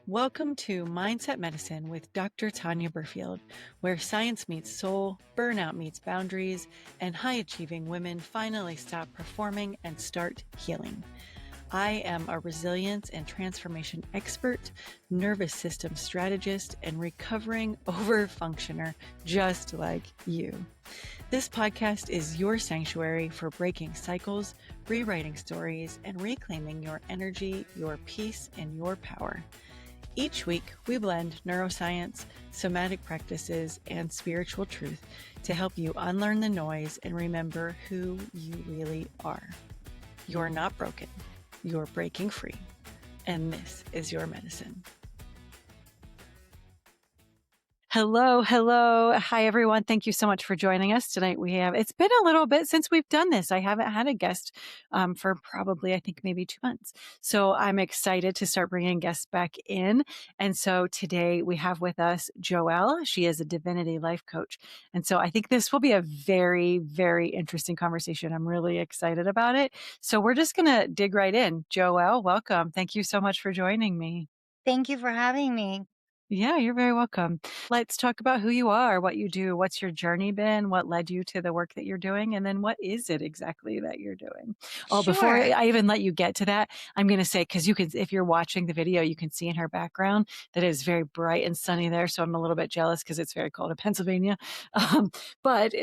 Welcome to Mindset Medicine with Dr. Tanya Berfield, where science meets soul, burnout meets boundaries, and high achieving women finally stop performing and start healing. I am a resilience and transformation expert, nervous system strategist, and recovering overfunctioner just like you. This podcast is your sanctuary for breaking cycles, rewriting stories, and reclaiming your energy, your peace, and your power. Each week, we blend neuroscience, somatic practices, and spiritual truth to help you unlearn the noise and remember who you really are. You're not broken. You're breaking free. And this is your medicine. Hello. Hi, everyone. Thank you so much for joining us tonight. It's been a little bit since we've done this. I haven't had a guest for probably, I think, maybe 2 months. So I'm excited to start bringing guests back in. And so today we have with us Joelle. She is a divinity life coach. And so I think this will be a very, very interesting conversation. I'm really excited about it. So we're just going to dig right in. Joelle, welcome. Thank you so much for joining me. Thank you for having me. Yeah, you're very welcome. Let's talk about who you are, what you do, what's your journey been, what led you to the work that you're doing, and then what is it exactly that you're doing? Oh, before Sure. I even let you get to that, I'm going to say, because you can, if you're watching the video, you can see in her background that it is very bright and sunny there. So I'm a little bit jealous because it's very cold in Pennsylvania.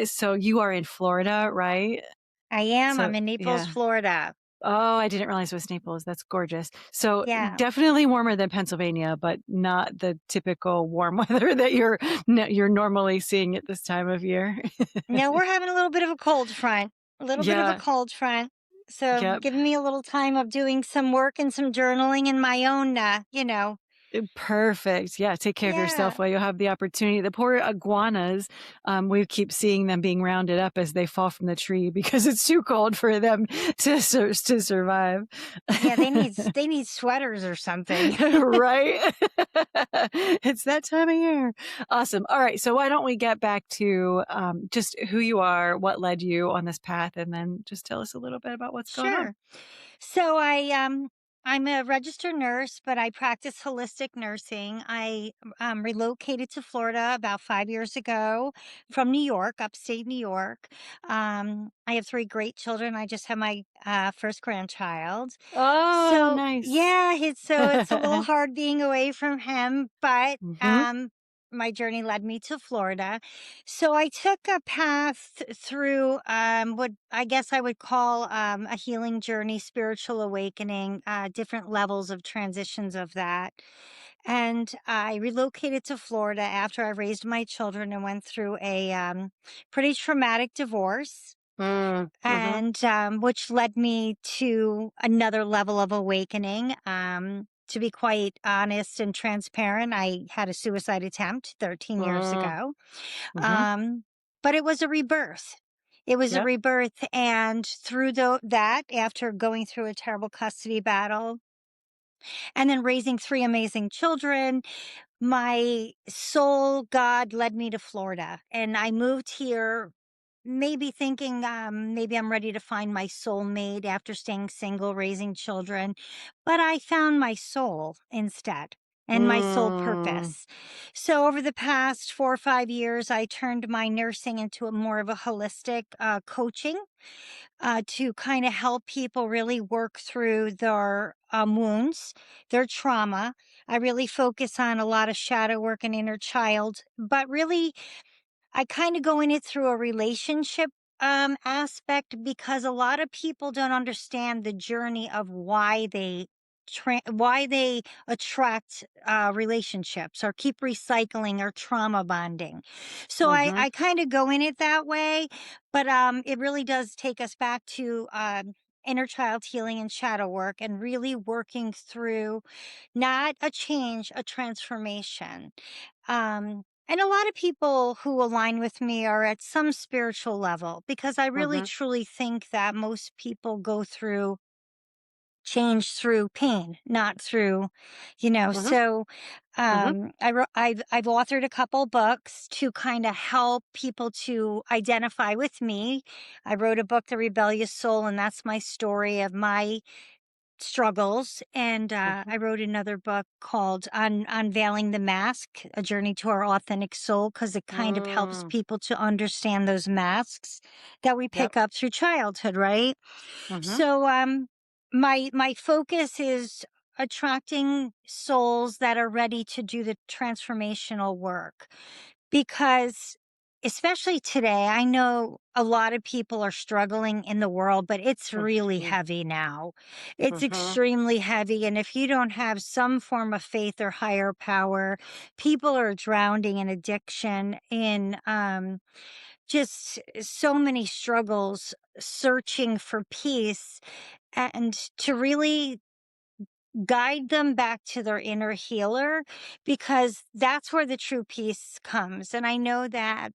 So you are in Florida, right? I am. So I'm in Naples, yeah. Florida. Oh, I didn't realize it was Naples. That's gorgeous. So Yeah. definitely warmer than Pennsylvania, but not the typical warm weather that you're normally seeing at this time of year. No, we're having a little bit of a cold front. A little bit of a Yeah. cold front. So Yep. giving me a little time of doing some work and some journaling in my own, Perfect. Yeah. Take care of Yeah. yourself while you have the opportunity. The poor iguanas, we keep seeing them being rounded up as they fall from the tree because it's too cold for them to survive. Yeah, they need sweaters or something. Right? It's that time of year. Awesome. All right. So why don't we get back to just who you are, what led you on this path, and then just tell us a little bit about what's going on. Sure. So I'm a registered nurse, but I practice holistic nursing. I relocated to Florida about 5 years ago from New York, upstate New York. I have three great children. I just had my first grandchild. Oh, So nice. yeah, it's a little hard being away from him, but Hmm. my journey led me to Florida. So I took a path through what I guess I would call a healing journey, spiritual awakening, different levels of transitions of that. And I relocated to Florida after I raised my children and went through a pretty traumatic divorce. Mm-hmm. And which led me to another level of awakening. To be quite honest and transparent, I had a suicide attempt 13 years ago. Mm-hmm. Um, but it was a rebirth. It was a Yep. rebirth. And through that, after going through a terrible custody battle and then raising three amazing children, my soul, God led me to Florida. And I moved here maybe thinking maybe I'm ready to find my soulmate after staying single, raising children. But I found my soul instead and my soul Mm, purpose. So over the past 4 or 5 years, I turned my nursing into a more of a holistic coaching to kind of help people really work through their wounds, their trauma. I really focus on a lot of shadow work and inner child, but really I kind of go in it through a relationship aspect because a lot of people don't understand the journey of why they attract relationships or keep recycling or trauma bonding. So mm-hmm. I kind of go in it that way, but it really does take us back to inner child healing and shadow work and really working through not a change, a transformation. And a lot of people who align with me are at some spiritual level because I really Mm-hmm. truly think that most people go through change through pain, not through, Mm-hmm. so Mm-hmm. I've authored a couple books to kind of help people to identify with me. I wrote a book, The Rebellious Soul, and that's my story of my struggles, and Mhm. I wrote another book called Unveiling the Mask: A Journey to Our Authentic Soul, because it kind of helps Mm. people to understand those masks that we Yep. pick up through childhood, right? Mhm. So, my focus is attracting souls that are ready to do the transformational work, because especially today, I know a lot of people are struggling in the world, but it's really Mhm. heavy now. It's Mhm. extremely heavy. And if you don't have some form of faith or higher power, people are drowning in addiction, in just so many struggles, searching for peace, and to really guide them back to their inner healer, because that's where the true peace comes. And I know that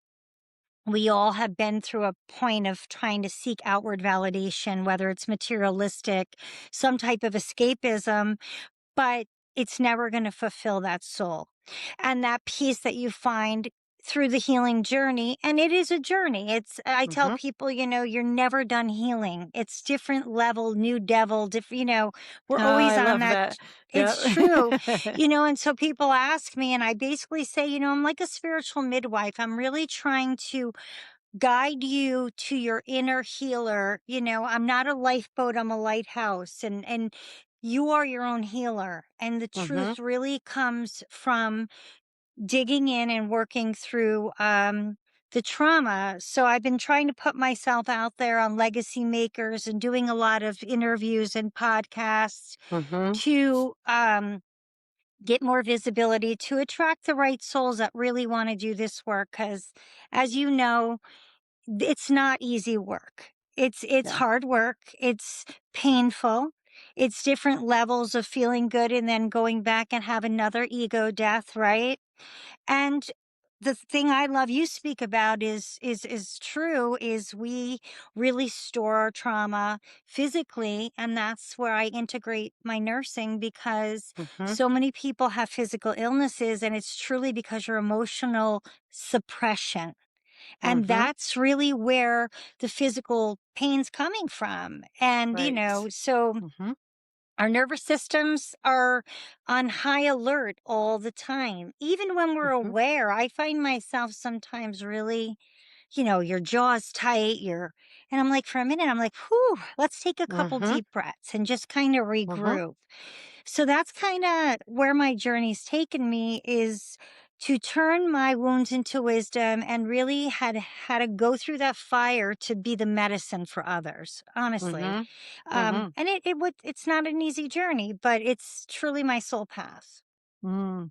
we all have been through a point of trying to seek outward validation, whether it's materialistic, some type of escapism, but it's never going to fulfill that soul. And that peace that you find through the healing journey, and it is a journey. I tell Mhm. people, you're never done healing. It's different level, new devil, we're Oh, always I on love that. that. It's Yep. true. And so people ask me, and I basically say, I'm like a spiritual midwife. I'm really trying to guide you to your inner healer. I'm not a lifeboat, I'm a lighthouse, and you are your own healer. And the Mhm. truth really comes from digging in and working through the trauma. So I've been trying to put myself out there on Legacy Makers and doing a lot of interviews and podcasts Mhm. to get more visibility, to attract the right souls that really want to do this work. Because as you know, it's not easy work. It's Yeah. hard work. It's painful. It's different levels of feeling good and then going back and have another ego death, right? And the thing I love you speak about is true, is we really store our trauma physically, and that's where I integrate my nursing, because Mhm. so many people have physical illnesses, and it's truly because your emotional suppression, and Mhm. that's really where the physical pain's coming from. And, Right. so Mhm. our nervous systems are on high alert all the time. Even when we're Mhm. aware, I find myself sometimes really, your jaw's tight, and I'm like, for a minute, I'm like, whew, let's take a couple Mhm. deep breaths and just kind of Mhm. regroup. So that's kind of where my journey's taken me, is to turn my wounds into wisdom, and really had to go through that fire to be the medicine for others, honestly. Mhm. Mhm. And it's not an easy journey, but it's truly my soul path. Mm.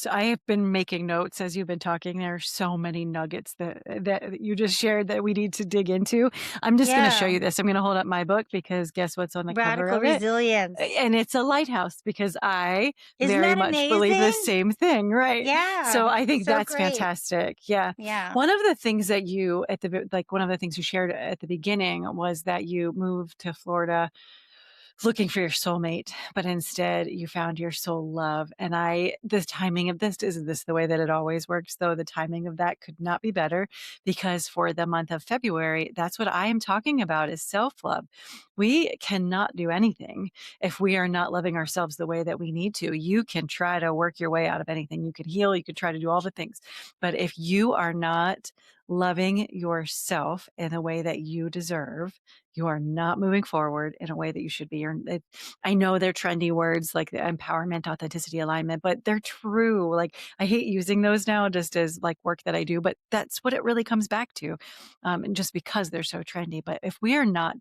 I have been making notes as you've been talking. There are so many nuggets that you just shared that we need to dig into. I'm just going to show Yeah. you this. I'm going to hold up my book because guess what's on the cover Radical of it? resilience. And it's a lighthouse because I Isn't very that much believe the amazing? same thing, right? So Yeah. I think So that's great. fantastic. Yeah. Yeah. One of the things that you like one of the things you shared at the beginning was that you moved to Florida looking for your soulmate, but instead you found your soul love. And the timing of this, isn't this the way that it always works, though? The timing of that could not be better because for the month of February, that's what I am talking about is self love. We cannot do anything if we are not loving ourselves the way that we need to. You can try to work your way out of anything. You could heal, you could try to do all the things. But if you are not loving yourself in the way that you deserve, you are not moving forward in a way that you should be. I know they're trendy words like the empowerment, authenticity, alignment, but they're true. Like I hate using those now just as like work that I do, but that's what it really comes back to. And just because they're so trendy, but if we're not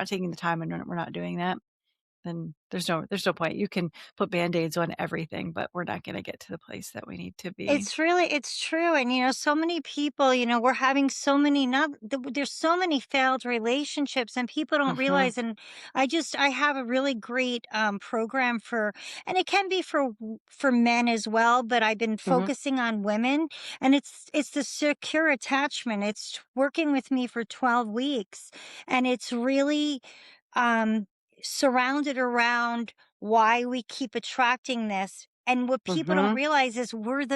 taking the time and we're not doing that, then there's no point. You can put band-aids on everything, but we're not going to get to the place that we need to be. It's true. And, so many people, we're having so many, not, there's so many failed relationships, and people don't Hmm. realize. And I have a really great program and it can be for men as well, but I've been Hmm. focusing on women, and it's the secure attachment. It's working with me for 12 weeks, and it's really, um, surrounded around why we keep attracting this. And what people don't Mhm. realize is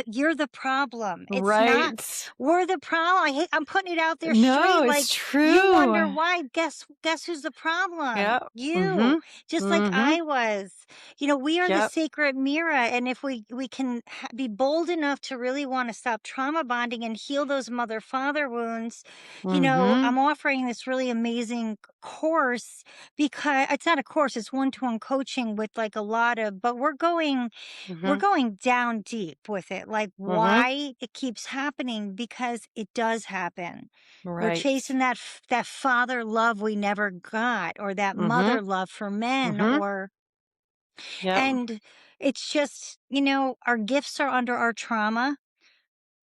you're the problem. It's not Right. we're the problem. I'm putting it out there No, straight. Like, it's you wonder true. why. Guess who's the problem? Yep. You. Mhm. Just like Mhm. I was. We are the Yep. sacred mirror, and if we can be bold enough to really want to stop trauma bonding and heal those mother father wounds, Mhm. I'm offering this really amazing course, because it's not a course, it's one-to-one coaching with like a lot of, but we're Mhm. going down deep with it, like Mhm. why it keeps happening, because it does happen. We're Right. chasing that father love we never got, or that Mhm. mother love for men, Mhm. or Yep. and it's just, our gifts are under our trauma.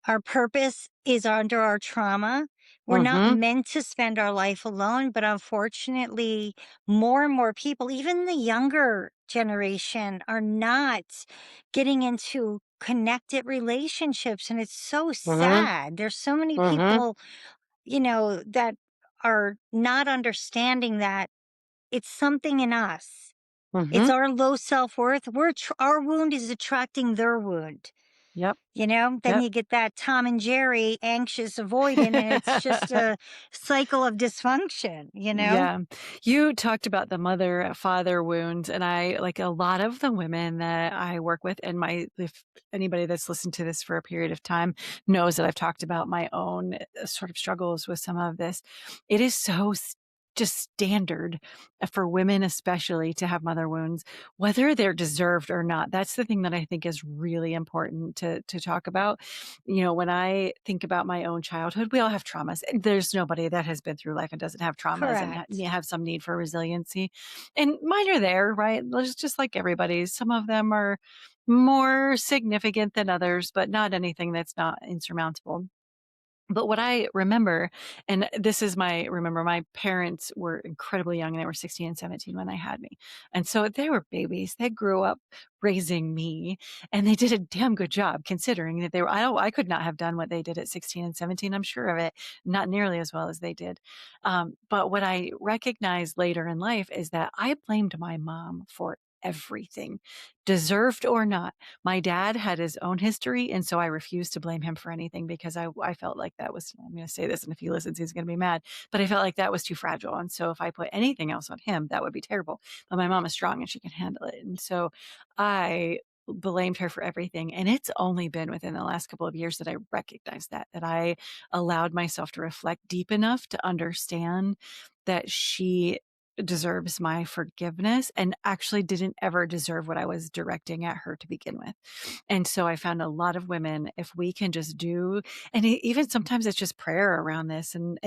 Our purpose is under our trauma. We're not Mhm. meant to spend our life alone, but unfortunately, more and more people, even the younger generation, are not getting into connected relationships. And it's so Mhm. sad. There's so many Mhm. people, that are not understanding that it's something in us. It's Mhm. our low self worth. Our wound is attracting their wound. Yep. Then Yep. you get that Tom and Jerry anxious avoidant, and it's just a cycle of dysfunction. Yeah. You talked about the mother father wound, and I like a lot of the women that I work with, and if anybody that's listened to this for a period of time knows that I've talked about my own sort of struggles with some of this. It is just standard for women, especially, to have mother wounds, whether they're deserved or not. That's the thing that I think is really important to talk about. When I think about my own childhood, we all have traumas. And there's nobody that has been through life and doesn't have traumas and Correct. have some need for resiliency. And mine are there, right? There's just like everybody's. Some of them are more significant than others, but not anything that's not insurmountable. But what I remember, and this is remember my parents were incredibly young. They were 16 and 17 when they had me. And so they were babies. They grew up raising me, and they did a damn good job considering that I could not have done what they did at 16 and 17. I'm sure of it. Not nearly as well as they did. But what I recognized later in life is that I blamed my mom for everything, deserved or not. My dad had his own history, and so I refused to blame him for anything because I felt like that was I'm gonna say this, and if he listens, he's gonna be mad, but I felt like that was too fragile, and so if I put anything else on him, that would be terrible. But my mom is strong and she can handle it, and so I blamed her for everything, and it's only been within the last couple of years that I recognized that I allowed myself to reflect deep enough to understand that she deserves my forgiveness and actually didn't ever deserve what I was directing at her to begin with. And so I found a lot of women, if we can just do, and even sometimes it's just prayer around this, and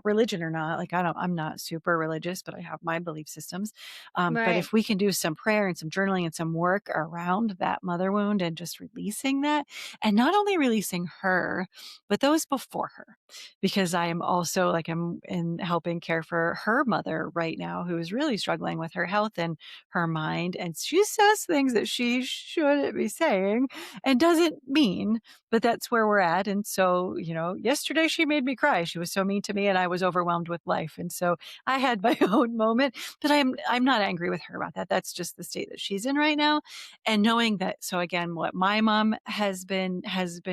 religion or not, like I'm not super religious, but I have my belief systems. But Right. if we can do some prayer and some journaling and some work around that mother wound and just releasing that, and not only releasing her, but those before her, because I am also like I'm in helping care for her mother right now, who is really struggling with her health and her mind, and she says things that she shouldn't be saying and doesn't mean, but that's where we're at. And so, yesterday she made me cry. She was so mean to me and I was overwhelmed with life. And so I had my own moment, but I'm not angry with her about that. That's just the state that she's in right now. And knowing that, so again, what my mom has been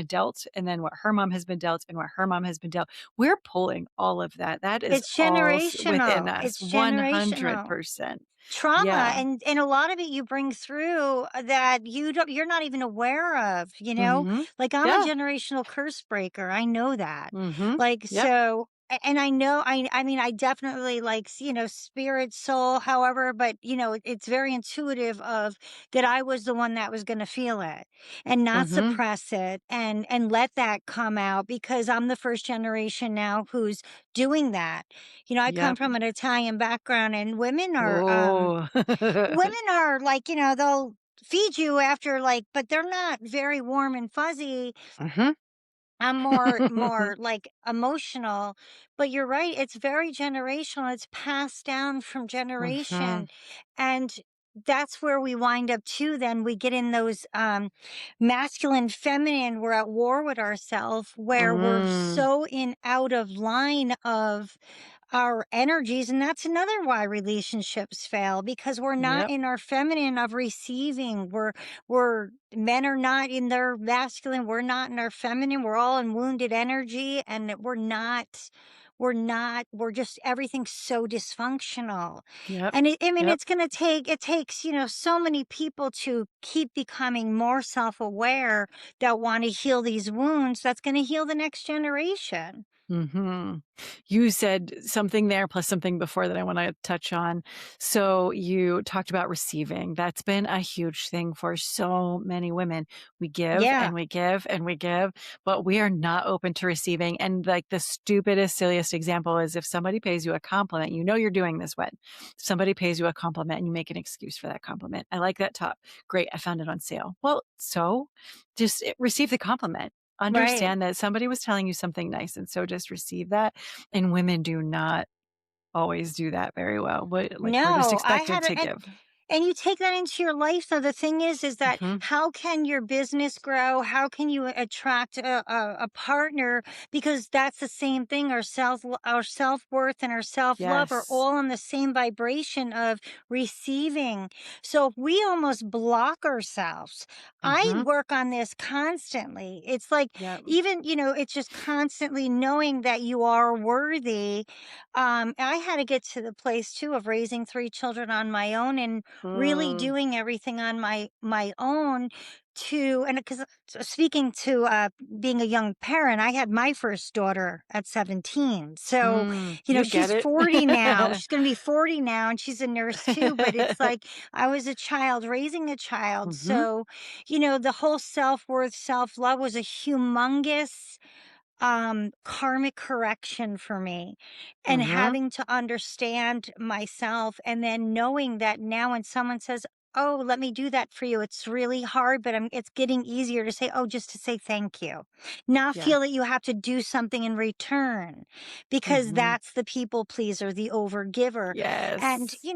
dealt, and then what her mom has been dealt, and what her mom has been dealt, we're pulling all of that. That is It's all within generational. us, It's generational 100%. trauma, Yeah. and a lot of it you bring through, that you're not even aware of. Hmm. Like, I'm a Yeah. generational curse breaker, I know that. Hmm. Like, Yep. so and I know, I mean, I definitely, like, spirit, soul, however, but it's very intuitive of that I was the one that was going to feel it and not Hmm. suppress it, and let that come out, because I'm the first generation now who's doing that. I come Yep. from an Italian background, and Oh. women are like, they'll feed you after, like, but they're not very warm and fuzzy. Mhm. I'm more like emotional, but you're right, it's very generational. It's passed down from generation. Mhm. And that's where we wind up too. Then we get in those masculine, feminine, we're at war with ourselves, where we're Mm. so in out of line of our energies, and that's another why relationships fail, because we're not Yep. in our feminine of receiving. We're men are not in their masculine, we're not in our feminine, we're all in wounded energy, and that we're just everything's so dysfunctional. Yep. And I mean, Yep. it takes, so many people to keep becoming more self-aware that want to heal these wounds that's going to heal the next generation. Mhm. You said something there plus something before that I wanna touch on. So you talked about receiving. That's been a huge thing for so many women. We give Yeah. and we give and we give, but we are not open to receiving. And like the stupidest, silliest example is if somebody pays you a compliment, you know you're doing this when somebody pays you a compliment and you make an excuse for that compliment. I like that top. Great, I found it on sale. Well, so just receive the compliment. Right. Understand that somebody was telling you something nice, and so just receive that, and women do not always do that very well. We're just No, I expected had to a give. and you take that into your life. So the thing is that Mhm. how can your business grow? How can you attract a partner? Because that's the same thing. Our self worth and our self love are Yes. all on the same vibration of receiving. So if we almost block ourselves, I Mhm. work on this constantly. It's like Yep. even it's just constantly knowing that you are worthy. I had to get to the place too of raising 3 children on my own and really Mm. doing everything on my own to and because speaking to being a young parent, I had my first daughter at 17. So, Mm. You get she's it. 40 now. She's going to be 40 now and she's a nurse too, but it's like I was a child raising a child. Mhm. So, the whole self-worth, self-love was a humongous karmic correction for me, and Mhm. having to understand myself, and then knowing that now when someone says, "Oh, let me do that for you," it's really hard, but it's getting easier to say, "Oh," just to say thank you, not Yeah. feel that you have to do something in return, because Mhm. that's the people pleaser, the overgiver. And Yes.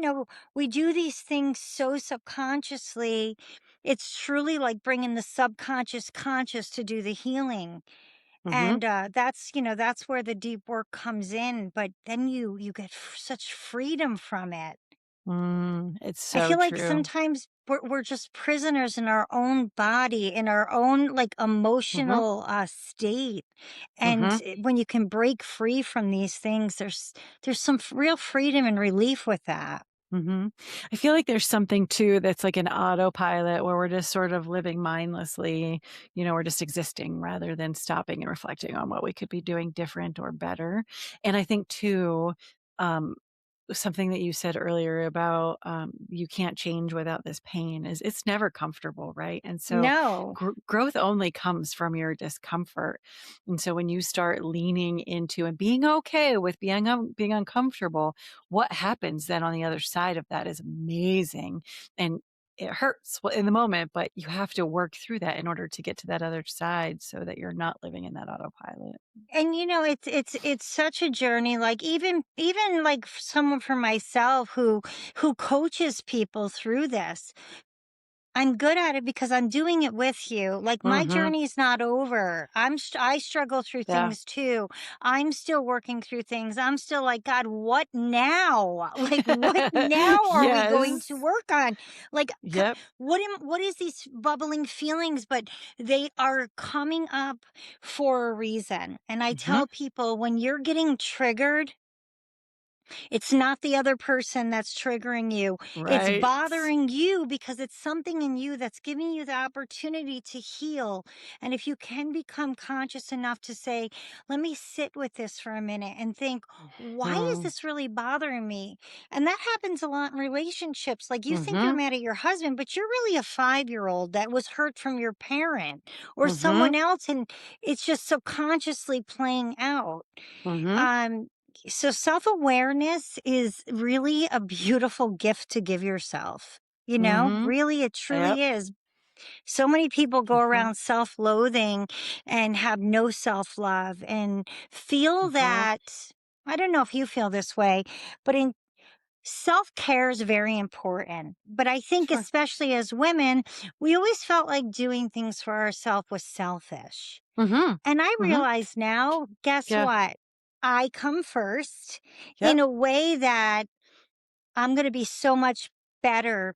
we do these things so subconsciously. It's truly like bringing the subconscious conscious to do the healing. Mhm. And that's where the deep work comes in, but then you get such freedom from it. It's I so feel like true. sometimes we're just prisoners in our own body, in our own like Mhm. emotional state. And Mhm. when you can break free from these things, there's some real freedom and relief with that. Mhm. I feel like there's something too that's like an autopilot where we're just sort of living mindlessly, we're just existing rather than stopping and reflecting on what we could be doing different or better. And I think too, um, something that you said earlier about you can't change without this pain is it's never comfortable, right? And so No. growth only comes from your discomfort. And so when you start leaning into and being okay with being uncomfortable, what happens then on the other side of that is amazing. And it hurts in the moment, but you have to work through that in order to get to that other side so that you're not living in that autopilot. And it's such a journey, like even like someone for myself who coaches people through this. I'm good at it because I'm doing it with you. Like my Mhm. journey's not over. I struggle through Yeah. things too. I'm still working through things. I'm still like, God, what now? Like what now are we going to Yes. work on? Like Yep. what is these bubbling feelings, but they are coming up for a reason. And I Mhm. tell people when you're getting triggered, it's not the other person that's triggering you. It's Right. bothering you because it's something in you that's giving you the opportunity to heal. And if you can become conscious enough to say, let me sit with this for a minute and think, why is Mm. this really bothering me? And that happens a lot in relationships. Like you think you're Mhm. mad at your husband, but you're really a 5-year-old that was hurt from your parent or someone Mhm. else. And it's just subconsciously playing out. Mhm. Um, so self-awareness is really a beautiful gift to give yourself. Mhm. Really, it Yep. truly is. So many people go Mhm. around self-loathing and have no self-love and feel Mhm. that, I don't know if you feel this way, but in self-care is very important. But I think Sure. especially as women, we always felt like doing things for ourselves was selfish. Mhm. And I Mhm. realize now, guess Yeah. what? I come first Yep. in a way that I'm gonna be so much better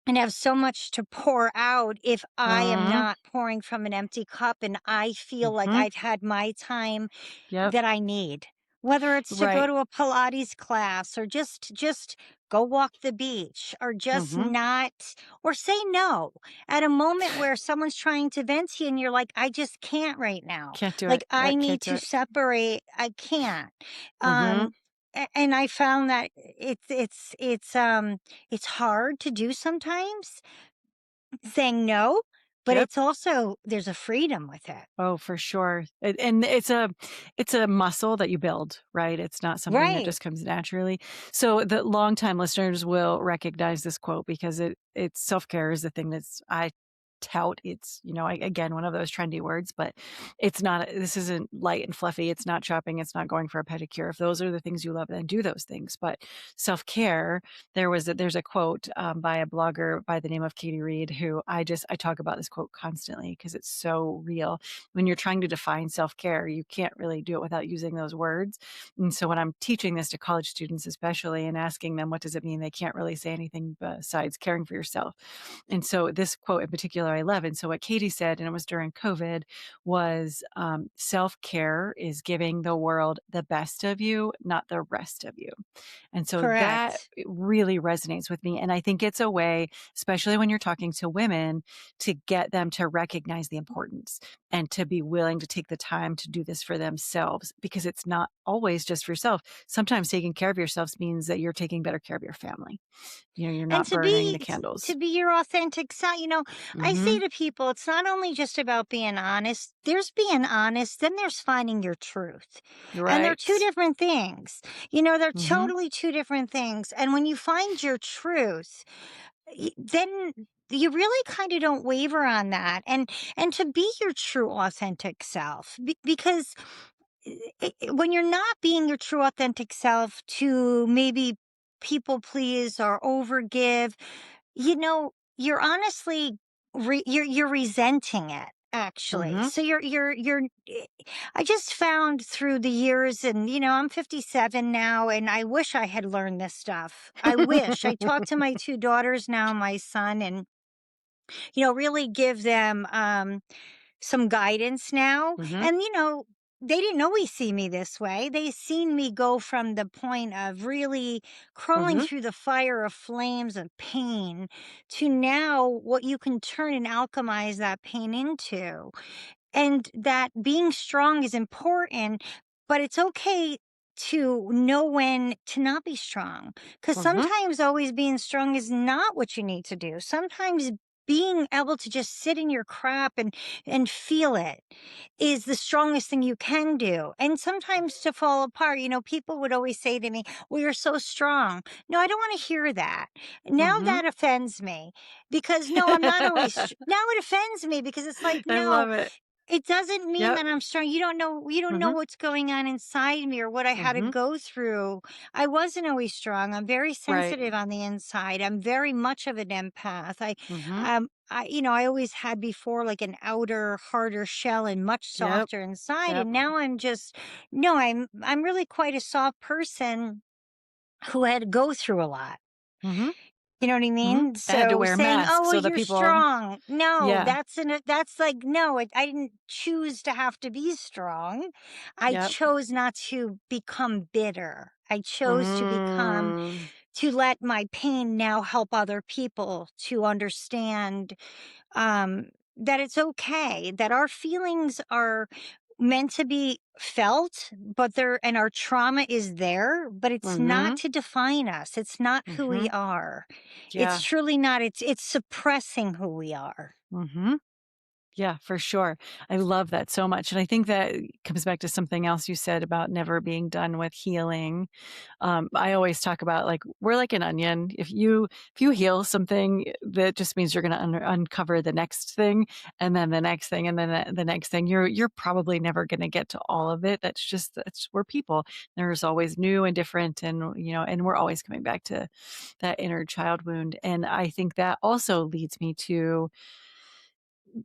and have so much to pour out if I am Mhm. not pouring from an empty cup and I feel like Mhm. I've had my time Yep. that I need. Whether it's to go Right. to a Pilates class or just go walk the beach or just Mhm. not or say no at a moment where someone's trying to vent to you and you're like, I just can't right now. Can't do Like it. I Yep, need can't do to it. separate. I can't. Mhm. Um and I found that it's hard to do sometimes saying no, but Yep. it's also there's a freedom with it. Oh, for sure. And it's a muscle that you build, right? It's not something that Right. just comes naturally. So the longtime listeners will recognize this quote because it's self-care is the thing that's I tout. It's, again, one of those trendy words, but it's not this isn't light and fluffy. It's not shopping, it's not going for a pedicure. If those are the things you love, then do those things. But self-care, there's a quote by a blogger by the name of Katie Reed who I talk about this quote constantly because it's so real. When you're trying to define self-care, you can't really do it without using those words. And so when I'm teaching this to college students, especially, and asking them what does it mean, they can't really say anything besides caring for yourself. And so this quote in particular, I love. And so what Katie said, and it was during COVID, was self-care is giving the world the best of you, not the rest of you. And so that Correct. really resonates with me. And I think it's a way, especially when you're talking to women, to get them to recognize the importance and to be willing to take the time to do this for themselves because it's not always just for yourself. Sometimes taking care of yourself means that you're taking better care of your family. You're And not burning the to candles. be your authentic self, I say Mhm. to people, it's not only just about being honest. There's being honest, then there's finding your truth. And they're two Right. different things. They're Mhm. totally two different things. And when you find your truth, then you really kind of don't waver on that and to be your true authentic self because when you're not being your true authentic self to maybe people please or overgive, you're honestly you're resenting it actually. Mhm. So I just found through the years, and I'm 57 now, and I wish I had learned this stuff. I wish I talk to my two daughters now, my son, and really give them some guidance now. Mhm. And, they didn't always see me this way. They seen me go from the point of really crawling Mhm. through the fire of flames of pain to now what you can turn and alchemize that pain into. And that being strong is important, but it's okay to know when to not be strong. Because Mhm. sometimes always being strong is not what you need to do. Sometimes being able to just sit in your crap and feel it is the strongest thing you can do. And sometimes to fall apart, people would always say to me, well, you're so strong. No, I don't want to hear that. Now Mhm. that offends me because no, I'm not always, now it offends me because it's like, I no, love it. it doesn't mean Yep. that I'm strong. You don't know Mhm. what's going on inside me or what I had to Mhm. go through. I wasn't always strong. I'm very Right. sensitive on the inside. I'm very much of an empath. Mhm. I always had before like an outer, harder shell and much Yep. softer inside. Yep. And now I'm just no, I'm really quite a soft person who had to go through a lot. Mhm. You know what I Mhm. mean? I had to So wear a saying, "Oh, mask well, so that you're people strong." No, yeah. that's like, no, I didn't choose to have to be strong. I Yep. chose not to become bitter. I chose Mm. to let my pain now help other people to understand um, that it's okay, that our feelings are meant to be felt, but and our trauma is there, but it's not Mhm. to define us. It's not who we Mhm. are. It's Yeah. truly not. It's suppressing who we are. Mhm. Yeah, for sure. I love that so much, and I think that comes back to something else you said about never being done with healing. I always talk about, like, we're like an onion. If you heal something, that just means you're gonna uncover the next thing, and then the next thing, and then the next thing. You're probably never gonna get to all of it. That's we're people. There's always new and different, and we're always coming back to that inner child wound, and I think that also leads me to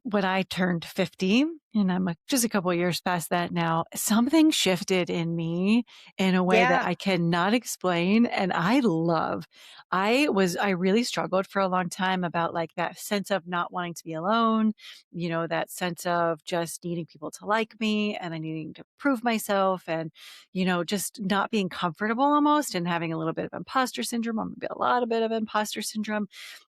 when I turned 50, and I'm, like, just a couple of years past that now. Something shifted in me in a way that Yeah, I cannot explain, and I really struggled for a long time about, like, that sense of not wanting to be alone, that sense of just needing people to like me, and I needing to prove myself, and, just not being comfortable almost, and having a little bit of imposter syndrome, or maybe a lot of bit of imposter syndrome.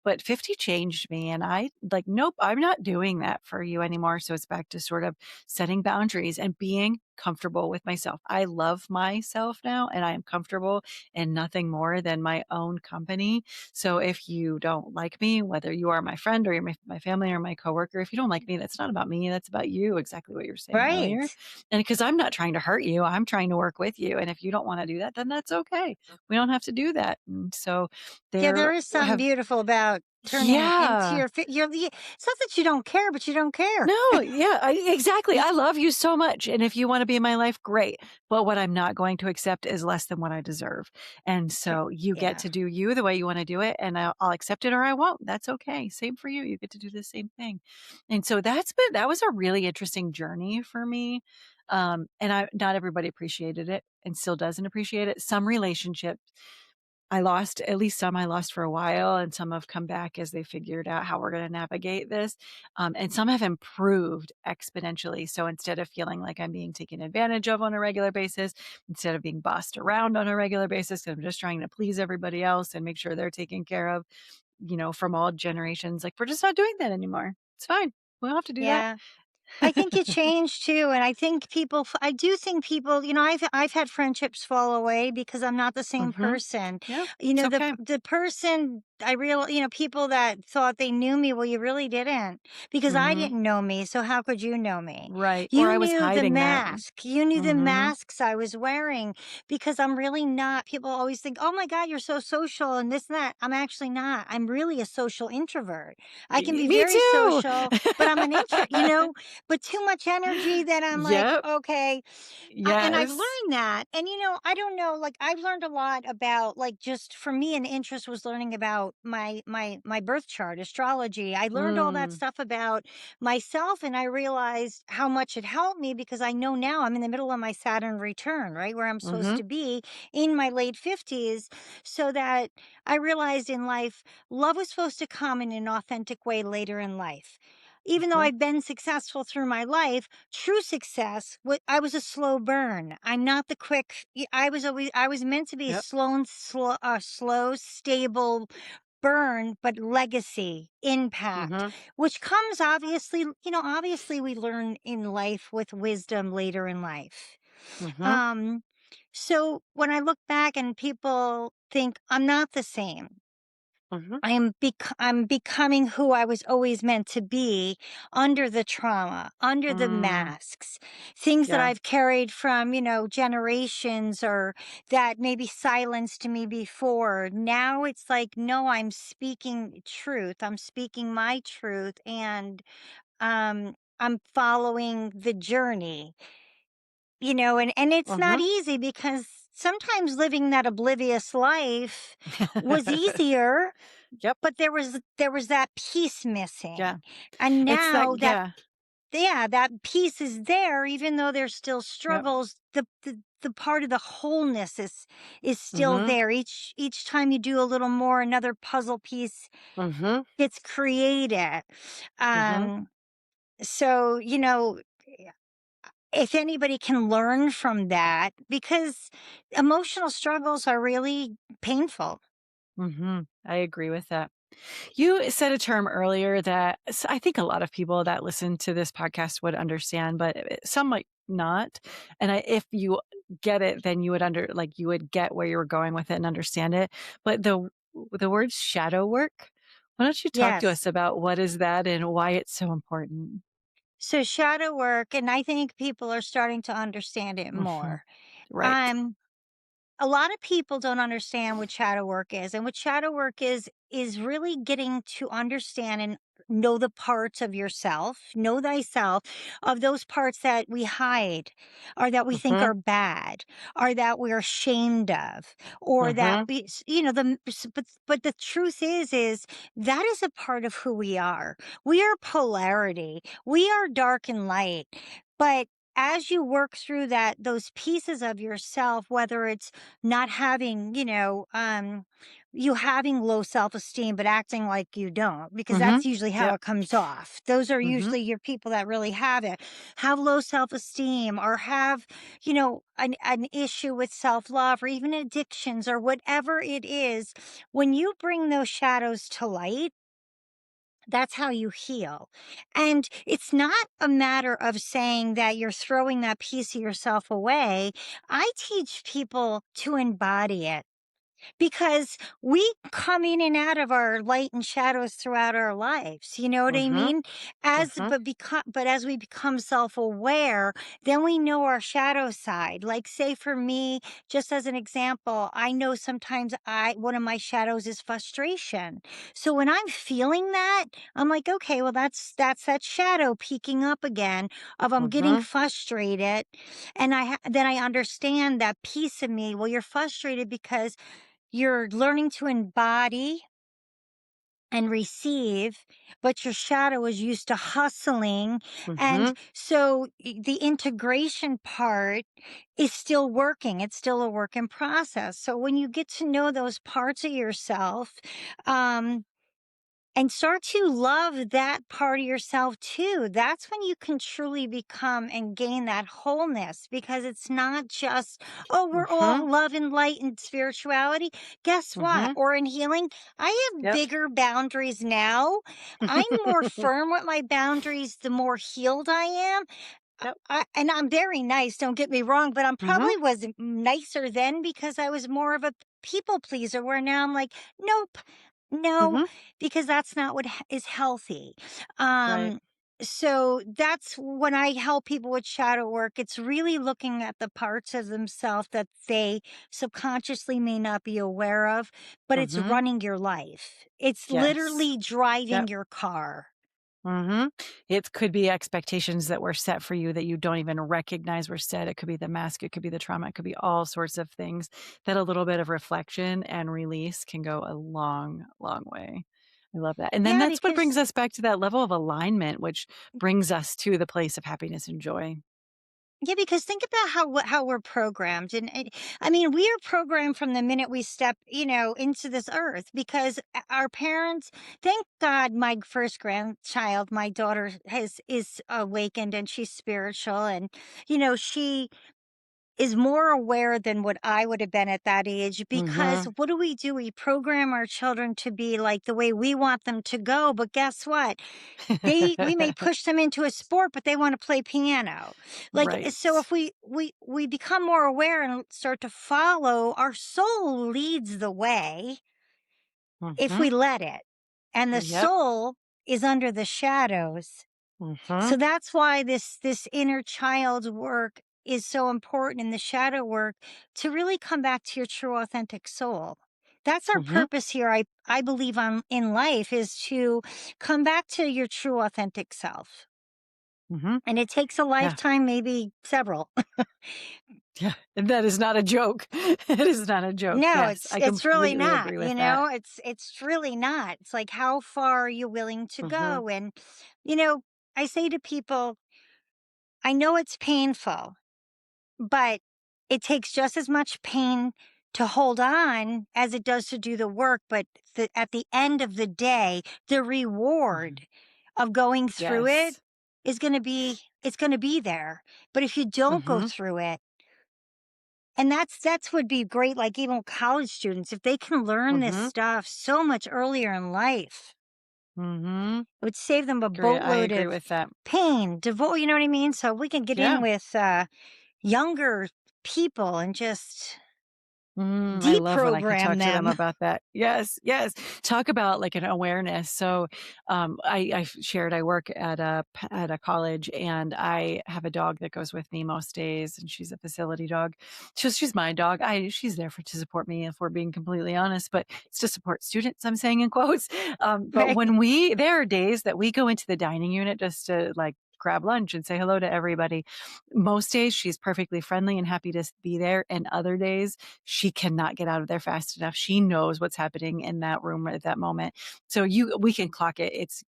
But 50 changed me, and I like, nope, I'm not doing that for you anymore. So it's back to sort of setting boundaries and being comfortable with myself. I love myself now, and I am comfortable in nothing more than my own company. So if you don't like me, whether you are my friend or you're my family or my coworker, if you don't like me, that's not about me. That's about you. Exactly what you were saying earlier. right. And because I'm not trying to hurt you, I'm trying to work with you. And if you don't want to do that, then that's okay. We don't have to do that. And so Yeah, there there is something have beautiful about turning into yeah. your it's not that you don't care, but you don't care. No, yeah, exactly. I love you so much, and if you wanna be in my life, great, but what I'm not going to accept is less than what I deserve, and so you get Yeah. to do you the way you wanna do it, and I'll accept it or I won't. That's okay. Same for you. You get to do the same thing, and so that was a really interesting journey for me, and I not everybody appreciated it and still doesn't appreciate it. Some relationships I lost, at least some I lost for a while, and some have come back as they figured out how we're gonna navigate this, and some have improved exponentially. So instead of feeling like I'm being taken advantage of on a regular basis, instead of being bossed around on a regular basis, 'cause I'm just trying to please everybody else and make sure they're taken care of, from all generations, like, we're just not doing that anymore. It's fine. We don't have to do that. Yeah. I think it changed too, and I think I do think people, I've had friendships fall away because I'm not the same Mhm. person. Yeah, it's okay. The person I real, people that thought they knew me, well, you really didn't, because I Mhm. didn't know me. So how could you know me? Right, or You I was knew the hiding that. mask. You knew the Mhm. masks I was wearing because I'm really not. People always think, "Oh my God, you're so social and this and that." I'm actually not. I'm really a social introvert. I can be Me very too. social, but I'm an but too much energy that I'm like, Yep. okay. And I've Yes. learned that. And, I don't know, like I've learned a lot about like just for me an interest was learning about my birth chart, astrology. I learned all that Mm. stuff about myself and I realized how much it helped me because I know now I'm in the middle of my Saturn return, right? Where I'm supposed Mhm, to be in my late 50s. So that I realized in life, love was supposed to come in an authentic way later in life. Even though mhm. I've been successful through my life, true success, I was a slow burn. I'm not the quick. I was meant to be a Yep. slow, stable burn, but legacy, impact, Mhm, which comes obviously, obviously we learn in life with wisdom later in life. mhm, Um, so when I look back and people think I'm not the same, mhm, I'm becoming who I was always meant to be under the trauma, under the mm, masks, things that yeah, I've carried from, generations or that maybe silenced me before. Now it's like, no, I'm speaking truth. I'm speaking my truth and I'm following the journey. And it's not mhm. easy because sometimes living that oblivious life was easier, Yep, but there was that piece yeah. missing. And It's now that that yeah, yeah, that piece is there, even though there's still yep. struggles, the part of the wholeness is still Mhm, there. Each time you do a little more, another puzzle piece mhm, gets created. mhm, Um, so, if anybody can learn from that, because emotional struggles are really painful. mhm. I agree with that. You said a term earlier that I think a lot of people that listen to this podcast would understand, but some might not. And if you get it, then you would get where you were going with it and understand it. But the word shadow work. Why don't you talk to Yes. us about what is that and why it's so important? So shadow work, and I think people are starting to understand it Mhm. more. Right. Um, a lot of people don't understand what shadow work is, and what shadow work is really getting to understand and know the parts of yourself, know thyself, of those parts that we hide or that we think Mhm. are bad or that we're ashamed of or that Mhm. but the truth is that is a part of who we are. We are polarity. We are dark and light. But as you work through those pieces of yourself, whether it's not having, you having low self-esteem but acting like you don't, because Mhm. that's usually how Yep. it comes off. Those are Mhm. usually your people that really have low self-esteem or have, an issue with self-love or even addictions or whatever it is. When you bring those shadows to light, that's how you heal. And it's not a matter of saying that you're throwing that piece of yourself away. I teach people to embody it because we come in and out of our light and shadows throughout our lives. You know what I Mhm. mean? As Mhm. but as we become self-aware, then we know our shadow side. Like say for me, just as an example, I know sometimes I one of my shadows is frustration. So when I'm feeling that, I'm like, okay, well that's that shadow peeking up again of I'm getting Mhm. frustrated, and then I understand that piece of me. Well, you're frustrated because you're learning to embody and receive, but your shadow is used to hustling. And Mhm. so the integration part is still working. It's still a work in process. So when you get to know those parts of yourself, um, and start to love that part of yourself too. That's when you can truly become and gain that wholeness, because it's not just, oh, we're Mhm. all love and light and spirituality. Guess what? Mhm. Or in healing, I have Yep. bigger boundaries now. I'm more firm with my boundaries the more healed I am. Yep. And I'm very nice, don't get me wrong, but I'm Mhm. probably was nicer then because I was more of a people pleaser, where now I'm like, nope, no, Mhm. because that's not what is healthy. Right. Um, so that's when I help people with shadow work, it's really looking at the parts of themselves that they subconsciously may not be aware of, but it's Mhm. running your life. It's Yes. literally driving Yep. your car. Mhm. It could be expectations that were set for you that you don't even recognize were set. It could be the mask, it could be the trauma, it could be all sorts of things that a little bit of reflection and release can go a long, long way. I love that. And then Yeah, that's what brings because us back to that level of alignment, which brings us to the place of happiness and joy. Yeah, because think about how we're programmed, and I mean, we are programmed from the minute we step, into this earth. Because our parents, thank God, my first grandchild, my daughter, has is awakened and she's spiritual, and she is more aware than what I would have been at that age. Because Mhm. what do? We program our children to be like the way we want them to go, but guess what? We may push them into a sport, but they wanna play piano. Like, Right. so if we become more aware and start to follow, our soul leads the way if Mhm. we let it, and the Yep. soul is under the shadows. So Mhm. that's why this inner child work is so important in the shadow work, to really come back to your true authentic soul. That's our Mhm. purpose here. I believe on in life is to come back to your true authentic self. Mhm. And it takes a Yeah. lifetime, maybe several. Yeah. And that is not a joke. It is not a joke. No, Yes, it's I it's really completely not, agree with that. it's really not. It's like, how far are you willing to Mhm. go? And, you know, I say to people, I know it's painful, but it takes just as much pain to hold on as it does to do the work. But at the end of the day, the Mhm. reward of going through it Yes. it's going to be there. But if you don't go Mhm. through it, and that's would be great, like even with college students, if they can learn this Mhm. stuff so much earlier in life, Mhm. it would save them a I boatload agree of with that. pain, you know what I mean? So we can get in Yeah. with younger people and just I love when I can deprogram talk to them them. about that. Yes, yes. Talk about like an awareness. So, I shared I work at a college, and I have a dog that goes with me most days, and she's a facility dog. She's my dog. She's there for to support me, if we're being completely honest, but it's to support students. I'm saying in quotes. But Right. when there are days that we go into the dining unit just to like grab lunch and say hello to everybody. Most days she's perfectly friendly and happy to be there, and other days she cannot get out of there fast enough. She knows what's happening in that room at that moment. So we can clock it. It's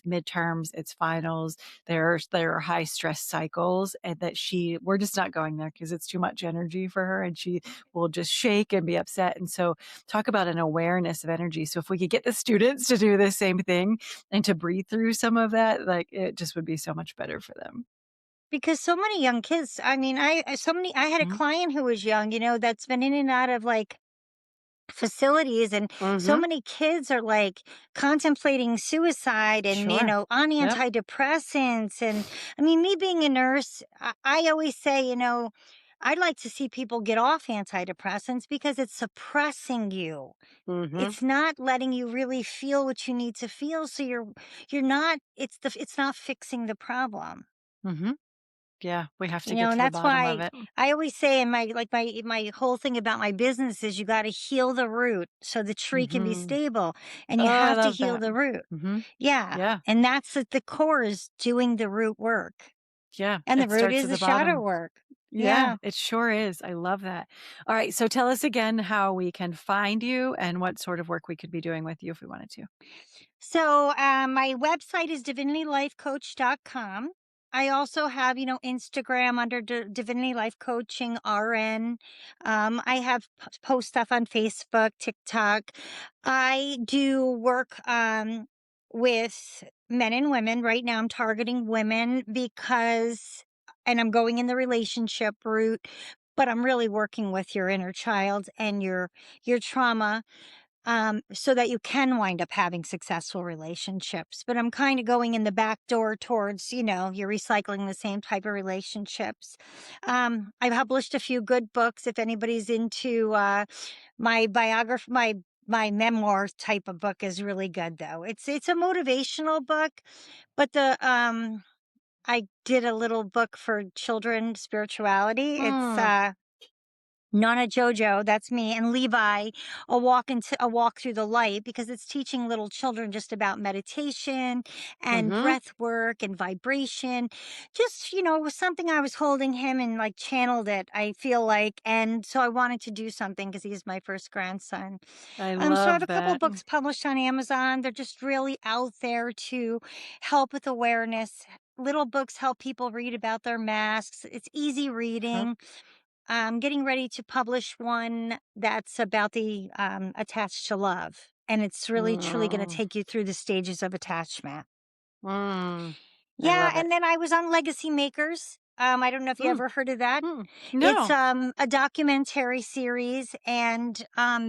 midterms, it's finals. There are high stress cycles, and that we're just not going there because it's too much energy for her, and she will just shake and be upset. And so talk about an awareness of energy. So if we could get the students to do the same thing and to breathe through some of that, like it just would be so much better for them. Because so many young kids, I mean, I had a Mhm. client who was young, that's been in and out of like facilities, and so Mhm. many kids are like contemplating suicide and Sure. on Yep. antidepressants. And I mean, me being a nurse, I always say, I'd like to see people get off antidepressants because it's suppressing you. Mhm. It's not letting you really feel what you need to feel, so you're not it's not fixing the problem. Mhm. Yeah, we have to get And to the that's bottom of why it. I always say in my whole thing about my business is you got to heal the root so the tree can be Mhm. stable, and you Oh, I have to love heal that. the root. Mhm. Yeah. Yeah. And that's at the core, is doing the root work. Yeah, And the it root starts is at the the shadow bottom. work. Yeah, Yeah. it sure is. I love that. All right, so tell us again how we can find you and what sort of work we could be doing with you if we wanted to. So my website is divinitylifecoach.com. I also have, Instagram under Divinity Life Coaching RN. I have post stuff on Facebook, TikTok. I do work with men and women. Right now, I'm targeting women and I'm going in the relationship route, but I'm really working with your inner child and your trauma, so that you can wind up having successful relationships. But I'm kind of going in the back door towards, you're recycling the same type of relationships. I've published a few good books. If anybody's into my biography, my memoir type of book is really good though. It's a motivational book, but the I did a little book for children spirituality. It's Mm, Nana Jojo, that's me, and Levi, a walk through the light, because it's teaching little children just about meditation and mhm. breath work and vibration. Just, it was something I was holding him and like channeled it, I feel like. And so I wanted to do something because he's my first grandson. I So I have love a couple that. books published on Amazon. They're just really out there to help with awareness. Little books help people read about their masks. It's easy Uh-huh. reading. I'm getting ready to publish one that's about the attached to love. And it's really truly going to Mm, take you through the stages of attachment. mm. I Yeah. love it. And then I was on Legacy Makers. I don't know if you Mm, ever heard of that. mm. It's No. a documentary series, and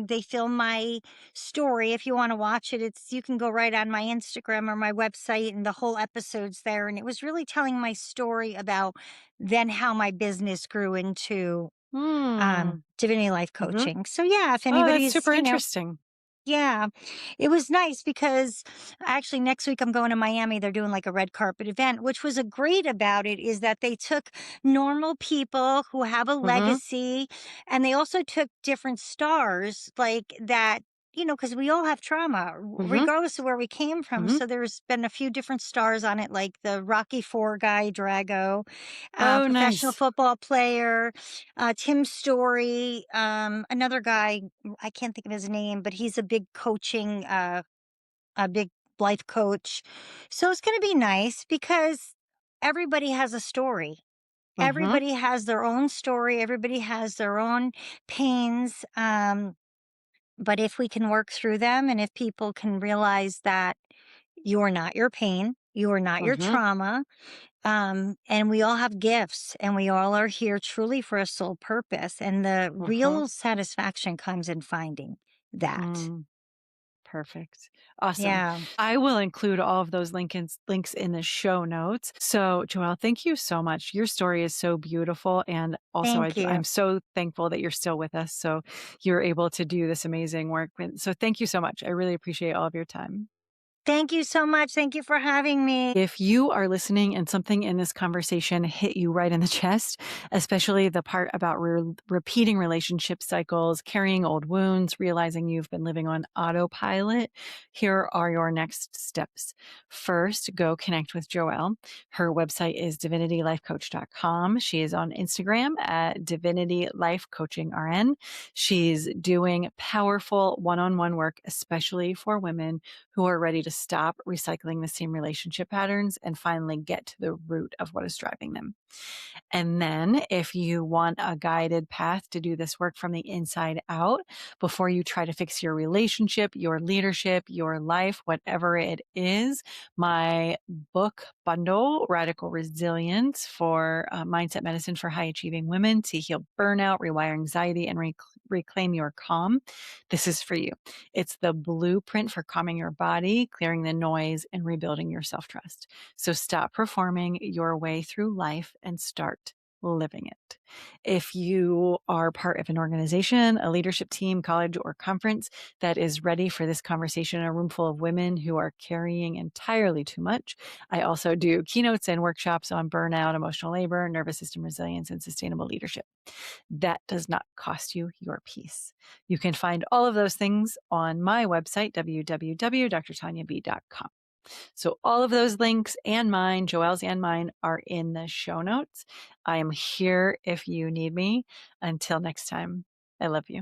they film my story. If you want to watch it, you can go right on my Instagram or my website, and the whole episode's there. And it was really telling my story about then how my business grew into Mm, Divinity Life mhm. Coaching. So yeah, if Oh, that's anybody's, super interesting. yeah, it was nice because actually next week I'm going to Miami. They're doing like a red carpet event. Which was a great about it is that they took normal people who have a Mhm, legacy, and they also took different stars like that, because we all have trauma mhm, regardless of where we came from. mhm. So there's been a few different stars on it, like the Rocky Four guy, Drago, Oh, professional nice. football player, Tim Story, another guy, I can't think of his name, but he's a big life coach. So it's going to be nice because everybody has a story. Mhm, Everybody has their own story. Everybody has their own pains. But if we can work through them, and if people can realize that you're not your pain, you are not your mhm, trauma, and we all have gifts, and we all are here truly for a soul purpose. And the mhm, real satisfaction comes in finding that. mm. Perfect. Awesome. Yeah. I will include all of those links in the show notes. So, Joelle, thank you so much. Your story is so beautiful. And also, Thank you. I'm so thankful that you're still with us. So, you're able to do this amazing work. So, thank you so much. I really appreciate all of your time. Thank you so much. Thank you for having me. If you are listening and something in this conversation hit you right in the chest, especially the part about repeating relationship cycles, carrying old wounds, realizing you've been living on autopilot, here are your next steps. First, go connect with Joelle. Her website is divinitylifecoach.com. She is on Instagram at divinitylifecoachingrn. She's doing powerful one-on-one work, especially for women who are ready to stop recycling the same relationship patterns and finally get to the root of what is driving them. And then, if you want a guided path to do this work from the inside out, before you try to fix your relationship, your leadership, your life, whatever it is, my book bundle, Radical Resilience for Mindset Medicine for High Achieving Women to Heal Burnout, Rewire Anxiety, and Reclaim Your Calm. This is for you. It's the blueprint for calming your body, clearing the noise, and rebuilding your self trust. So stop performing your way through life and start living it. If you are part of an organization, a leadership team, college, or conference that is ready for this conversation, a room full of women who are carrying entirely too much, I also do keynotes and workshops on burnout, emotional labor, nervous system resilience, and sustainable leadership. That does not cost you your peace. You can find all of those things on my website, www.drtanyab.com. So all of those links and mine, Joelle's and mine, are in the show notes. I am here if you need me. Until next time, I love you.